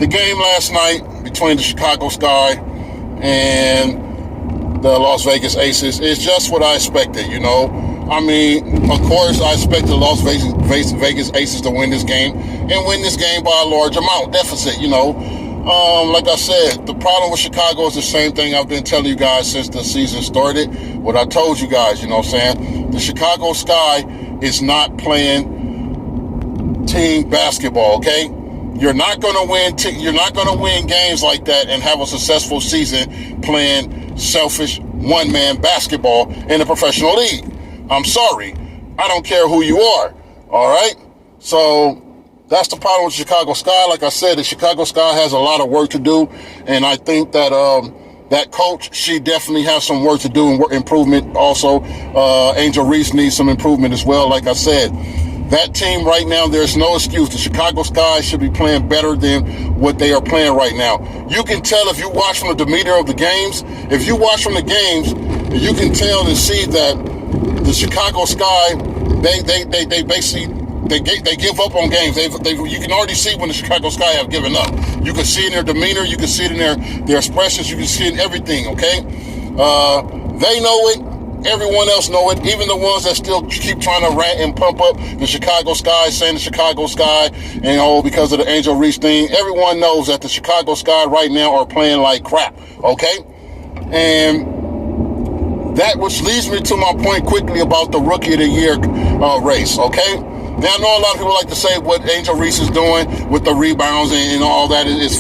the game last night between the Chicago Sky and the Las Vegas Aces is just what I expected, you know. I mean, of course, I expected the Las Vegas Aces to win this game and win this game by a large amount, deficit, you know. Like I said, the problem with Chicago is the same thing I've been telling you guys since the season started. What I told you guys, you know what I'm saying? The Chicago Sky is not playing team basketball, okay? You're not going to win. You're not going to win games like that and have a successful season playing selfish one-man basketball in a professional league. I'm sorry. I don't care who you are. All right? So that's the problem with Chicago Sky. Like I said, the Chicago Sky has a lot of work to do, and I think that that coach, she definitely has some work to do and improvement also. Angel Reese needs some improvement as well. Like I said, that team right now, there's no excuse. The Chicago Sky should be playing better than what they are playing right now. You can tell if you watch from the demeanor of the games. If you watch from the games, you can tell and see that the Chicago Sky, they basically they give up on games. You can already see when the Chicago Sky have given up. You can see it in their demeanor. You can see it in their expressions. You can see it in everything. Okay, they know it. Everyone else know it, even the ones that still keep trying to rant and pump up the Chicago Sky, saying the Chicago Sky, and because of the Angel Reese thing. Everyone knows that the Chicago Sky right now are playing like crap, okay? And that which leads me to my point quickly about the Rookie of the Year race, okay? Now, I know a lot of people like to say what Angel Reese is doing with the rebounds and all that is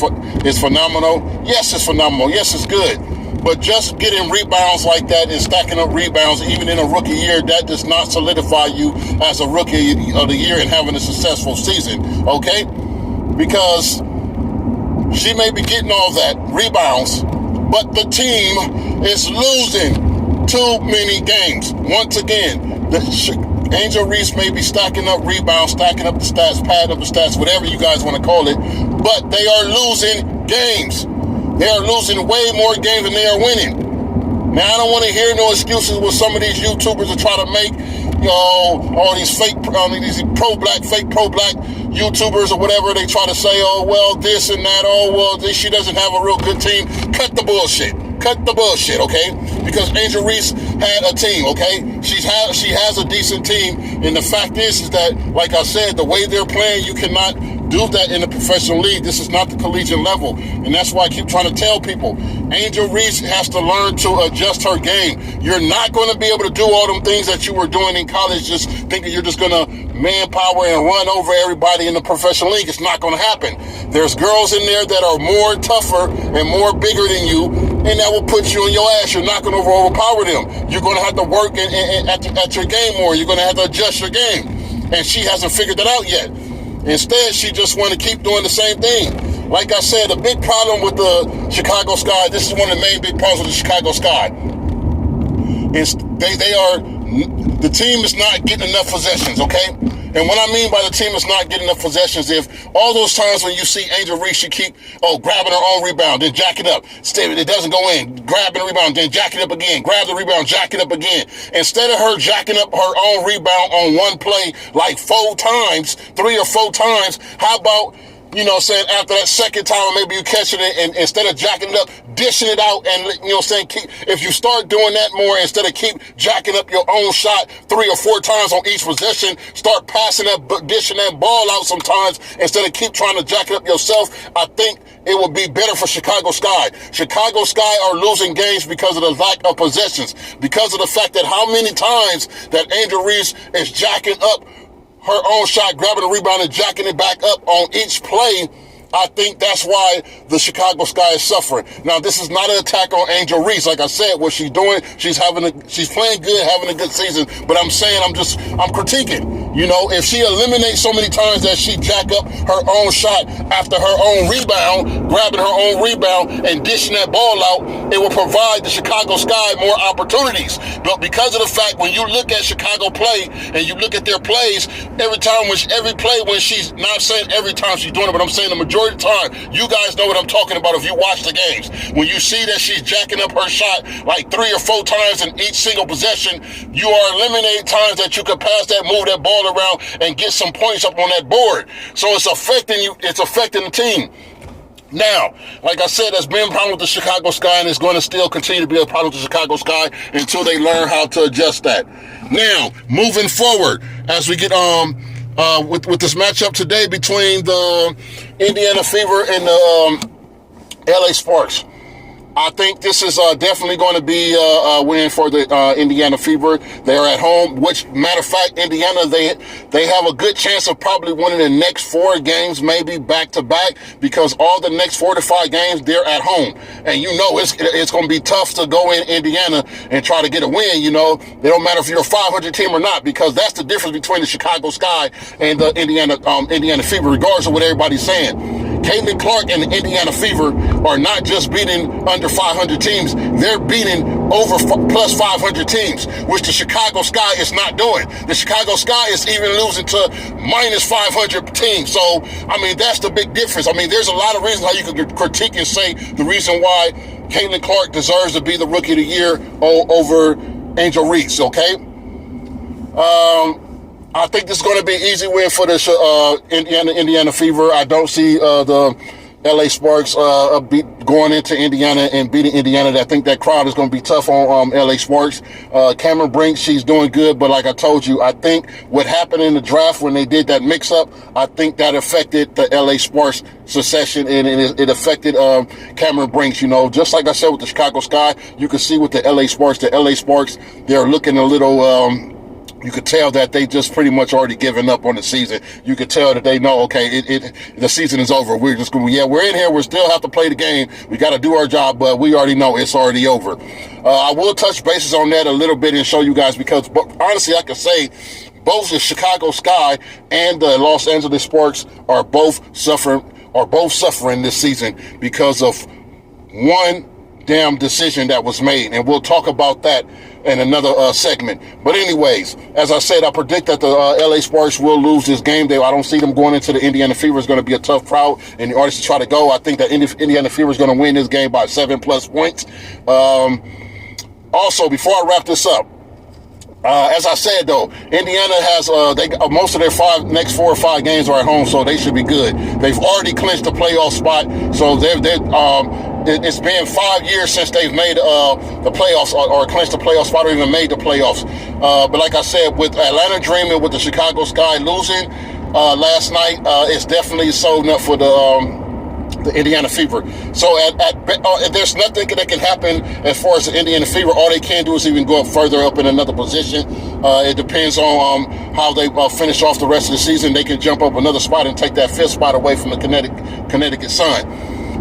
phenomenal. Yes, it's phenomenal. Yes, it's good. But just getting rebounds like that and stacking up rebounds, even in a rookie year, that does not solidify you as a rookie of the year and having a successful season, okay? Because she may be getting all that rebounds, but the team is losing too many games. Once again, Angel Reese may be stacking up rebounds, stacking up the stats, padding up the stats, whatever you guys want to call it, but they are losing games. They are losing way more games than they are winning. Now, I don't want to hear no excuses with some of these YouTubers to try to make, all these fake these fake pro-black YouTubers or whatever. They try to say, oh, well, this and that. Oh, well, she doesn't have a real good team. Cut the bullshit. Cut the bullshit, okay? Because Angel Reese had a team, okay? She has a decent team, and the fact is that, like I said, the way they're playing, you cannot do that in the professional league. This is not the collegiate level, and that's why I keep trying to tell people, Angel Reese has to learn to adjust her game. You're not going to be able to do all them things that you were doing in college, just thinking you're just going to manpower and run over everybody in the professional league. It's not going to happen. There's girls in there that are more tougher and more bigger than you, and that will put you on your ass. You're not going to overpower them. You're going to have to work at your game more. You're going to have to adjust your game. And she hasn't figured that out yet. Instead, she just want to keep doing the same thing. Like I said, the big problem with the Chicago Sky, this is one of the main big problems with the Chicago Sky, is the team is not getting enough possessions, okay? And what I mean by the team is not getting enough possessions, if all those times when you see Angel Reese, she keep, grabbing her own rebound, then jack it up. It doesn't go in. Grabbing the rebound, then jack it up again. Grab the rebound, jack it up again. Instead of her jacking up her own rebound on one play like 3 or 4 times, how about, saying after that second time, maybe you catching it and instead of jacking it up, dishing it out and, if you start doing that more, instead of keep jacking up your own shot 3 or 4 times on each possession, start passing that, dishing that ball out sometimes instead of keep trying to jack it up yourself, I think it would be better for Chicago Sky. Chicago Sky are losing games because of the lack of possessions, because of the fact that how many times that Angel Reese is jacking up her own shot, grabbing the rebound and jacking it back up on each play. I think that's why the Chicago Sky is suffering. Now, this is not an attack on Angel Reese. Like I said, what she's doing, she's playing good, having a good season. But I'm saying, I'm critiquing. If she eliminates so many times that she jack up her own shot after her own rebound, grabbing her own rebound and dishing that ball out, it will provide the Chicago Sky more opportunities. But because of the fact, when you look at Chicago play and you look at their plays, every play when she's not saying every time she's doing it, but I'm saying the majority of the time, you guys know what I'm talking about if you watch the games. When you see that she's jacking up her shot like 3 or 4 times in each single possession, you are eliminating times that you could pass that, move that ball around and get some points up on that board. So it's affecting you. It's affecting the team. Now, like I said, that's been a problem with the Chicago Sky, and it's going to still continue to be a problem with the Chicago Sky until they learn how to adjust that. Now, moving forward, as we get with this matchup today between the Indiana Fever and the LA Sparks. I think this is definitely going to be a win for the Indiana Fever. They're at home, which, matter of fact, Indiana, they have a good chance of probably winning the next 4 games, maybe back-to-back, because all the next 4 to 5 games, they're at home. And you know it's going to be tough to go in Indiana and try to get a win, you know. It don't matter if you're a 500 team or not, because that's the difference between the Chicago Sky and the Indiana Fever, regardless of what everybody's saying. Caitlin Clark and the Indiana Fever are not just beating under 500 teams, they're beating over plus 500 teams, which the Chicago Sky is not doing. The Chicago Sky is even losing to minus 500 teams. So, I mean, that's the big difference. I mean, there's a lot of reasons how you could critique and say the reason why Caitlin Clark deserves to be the Rookie of the Year over Angel Reese, okay? I think this is going to be an easy win for the Indiana Fever. I don't see the LA Sparks going into Indiana and beating Indiana. I think that crowd is going to be tough on LA Sparks. Cameron Brink, she's doing good, but like I told you, I think what happened in the draft when they did that mix-up, I think that affected the LA Sparks succession, and it affected Cameron Brink. You know, just like I said with the Chicago Sky, you can see with the LA Sparks, they're looking a little... you could tell that they just pretty much already given up on the season. You could tell that they know, okay, the season is over. We're just going, yeah, we're in here. We still have to play the game. We got to do our job, but we already know it's already over. I will touch bases on that a little bit and show you guys, because honestly, I could say both the Chicago Sky and the Los Angeles Sparks are both suffering this season because of one damn decision that was made, and we'll talk about that in another segment. But anyways, as I said, I predict that the LA Sparks will lose this game. I don't see them going into the Indiana Fever. It's going to be a tough crowd, and the artists to try to go. I think that Indiana Fever is going to win this game by 7+ points. Also, before I wrap this up, as I said, though, Indiana has most of their next 4 or 5 games are at home, so they should be good. They've already clinched the playoff spot, so it's been 5 years since they've made the playoffs or clinched the playoff spot or even made the playoffs. But like I said, with Atlanta Dreaming, with the Chicago Sky losing last night, it's definitely sold up for the Indiana Fever. So there's nothing that can happen as far as the Indiana Fever. All they can do is even go up further up in another position. It depends on how they finish off the rest of the season. They can jump up another spot and take that 5th spot away from the Connecticut Sun.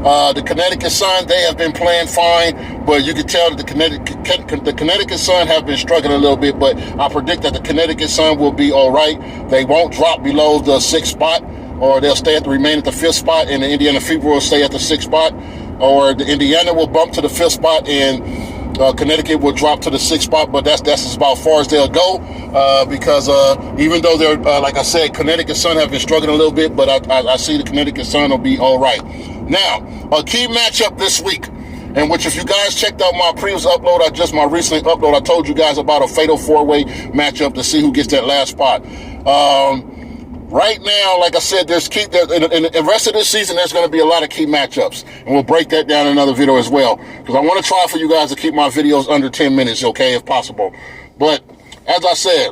The Connecticut Sun, they have been playing fine, but you can tell that the Connecticut Sun have been struggling a little bit, but I predict that the Connecticut Sun will be all right. They won't drop below the 6th spot, or they'll remain at the 5th spot, and the Indiana Fever will stay at the 6th spot, or the Indiana will bump to the 5th spot, and Connecticut will drop to the 6th spot, but that's as about far as they'll go, because even though they're, like I said, Connecticut Sun have been struggling a little bit, but I see the Connecticut Sun will be all right. Now, a key matchup this week, in which if you guys checked out my previous upload, my recent upload, I told you guys about a fatal 4-way matchup to see who gets that last spot. Right now, like I said, in the rest of this season, there's going to be a lot of key matchups, and we'll break that down in another video as well, because I want to try for you guys to keep my videos under 10 minutes, okay, if possible. But as I said,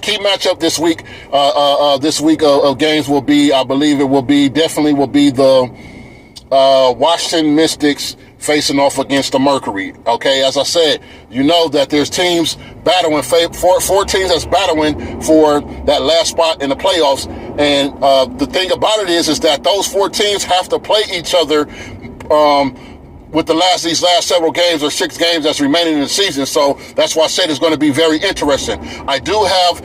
key matchup this week of games will be, I believe it will be, definitely will be the Washington Mystics facing off against the Mercury. Okay, as I said, you know that there's teams battling, 4 teams that's battling for that last spot in the playoffs. And the thing about it is that those 4 teams have to play each other with these last several games or 6 games that's remaining in the season. So that's why I said it's going to be very interesting. I do have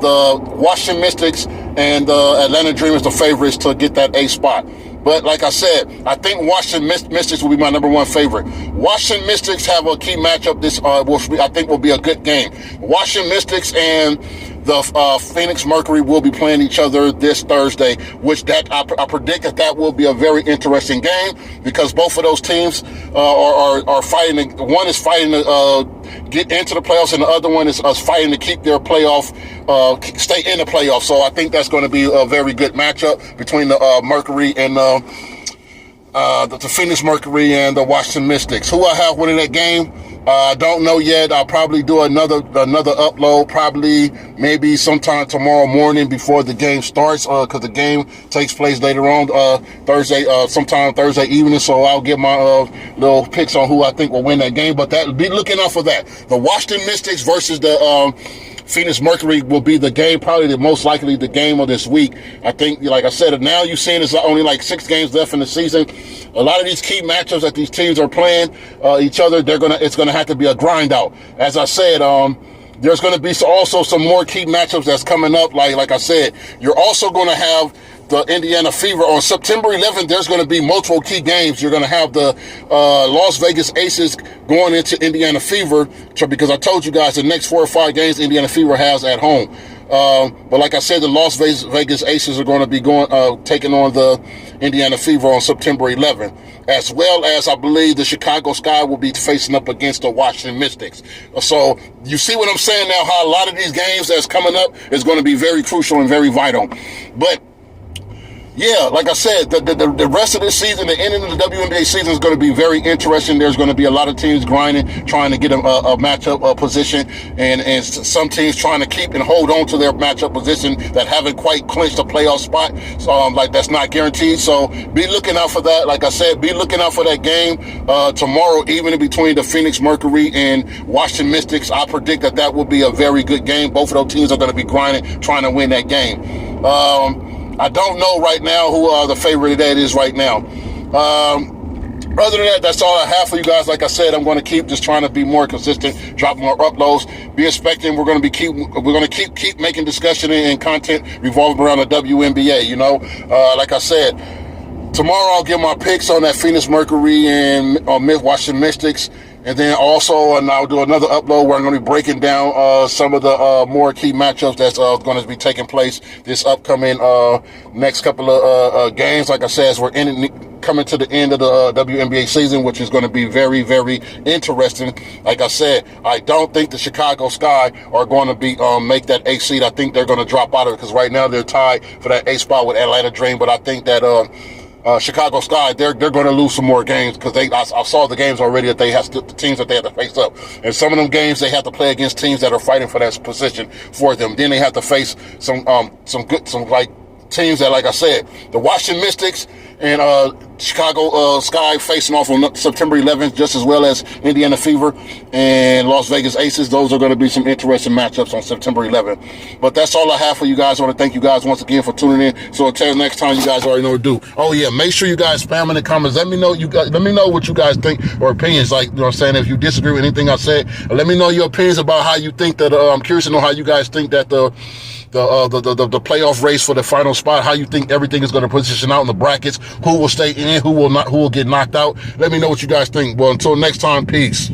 the Washington Mystics and the Atlanta Dreamers the favorites to get that 8th spot. But like I said, I think Washington Mystics will be my number 1 favorite. Washington Mystics have a key matchup which I think will be a good game. Washington Mystics and the Phoenix Mercury will be playing each other this Thursday, which I predict that will be a very interesting game, because both of those teams are fighting. One is fighting to get into the playoffs, and the other one is fighting to keep their stay in the playoffs. So I think that's going to be a very good matchup between the Mercury and the Phoenix Mercury and the Washington Mystics. Who I have winning that game, I don't know yet. I'll probably do another upload, probably maybe sometime tomorrow morning before the game starts, because the game takes place later on Thursday, sometime Thursday evening. So I'll get my little picks on who I think will win that game. But that be looking out for that. The Washington Mystics versus the Phoenix Mercury will be the game, probably the most likely the game of this week. I think, like I said, now you're seeing there's only like 6 games left in the season. A lot of these key matchups that these teams are playing each other, it's gonna have to be a grind out. As I said, there's going to be also some more key matchups that's coming up. Like I said, you're also going to have the Indiana Fever on September 11th. There's going to be multiple key games. You're going to have the Las Vegas Aces going into Indiana Fever, because I told you guys the next 4 or 5 games Indiana Fever has at home. But like I said, the Las Vegas Aces are going to be taking on the Indiana Fever on September 11th, as well as I believe the Chicago Sky will be facing up against the Washington Mystics. So you see what I'm saying now, how a lot of these games that's coming up is going to be very crucial and very vital. But yeah, like I said, the rest of this season, the ending of the WNBA season is going to be very interesting. There's going to be a lot of teams grinding, trying to get a matchup position, and some teams trying to keep and hold on to their matchup position that haven't quite clinched a playoff spot. So like that's not guaranteed. So be looking out for that. Like I said, be looking out for that game tomorrow evening between the Phoenix Mercury and Washington Mystics. I predict that will be a very good game. Both of those teams are going to be grinding, trying to win that game. I don't know right now who the favorite of that is right now. Other than that, that's all I have for you guys. Like I said, I'm going to keep just trying to be more consistent, drop more uploads. Be expecting we're going to keep making discussion and content revolving around the WNBA. You know, like I said, tomorrow I'll give my picks on that Phoenix Mercury and Washington Mystics. And then also, and I'll do another upload where I'm going to be breaking down some of the more key matchups that's going to be taking place this upcoming next couple of games. Like I said, as we're coming to the end of the WNBA season, which is going to be very, very interesting. Like I said, I don't think the Chicago Sky are going to be make that 8th seed. I think they're going to drop out of it because right now they're tied for that 8th spot with Atlanta Dream. But I think that Chicago Sky, they're going to lose some more games because I saw the games already that the teams that they have to face up. And some of them games they have to play against teams that are fighting for that position for them. Then they have to face some teams that, like I said, the Washington Mystics and Chicago Sky facing off on September 11th, just as well as Indiana Fever and Las Vegas Aces. Those are going to be some interesting matchups on September 11th. But that's all I have for you guys. I want to thank you guys once again for tuning in. So until next time, you guys already know what to do. Oh yeah, make sure you guys spam in the comments. Let me know what you guys think or opinions. Like, you know what I'm saying, if you disagree with anything I said, let me know your opinions about how you think that. I'm curious to know how you guys think that the playoff race for the final spot, how you think everything is going to position out in the brackets, who will stay in, who will not, who will get knocked out. Let me know what you guys think. Well, until next time, peace.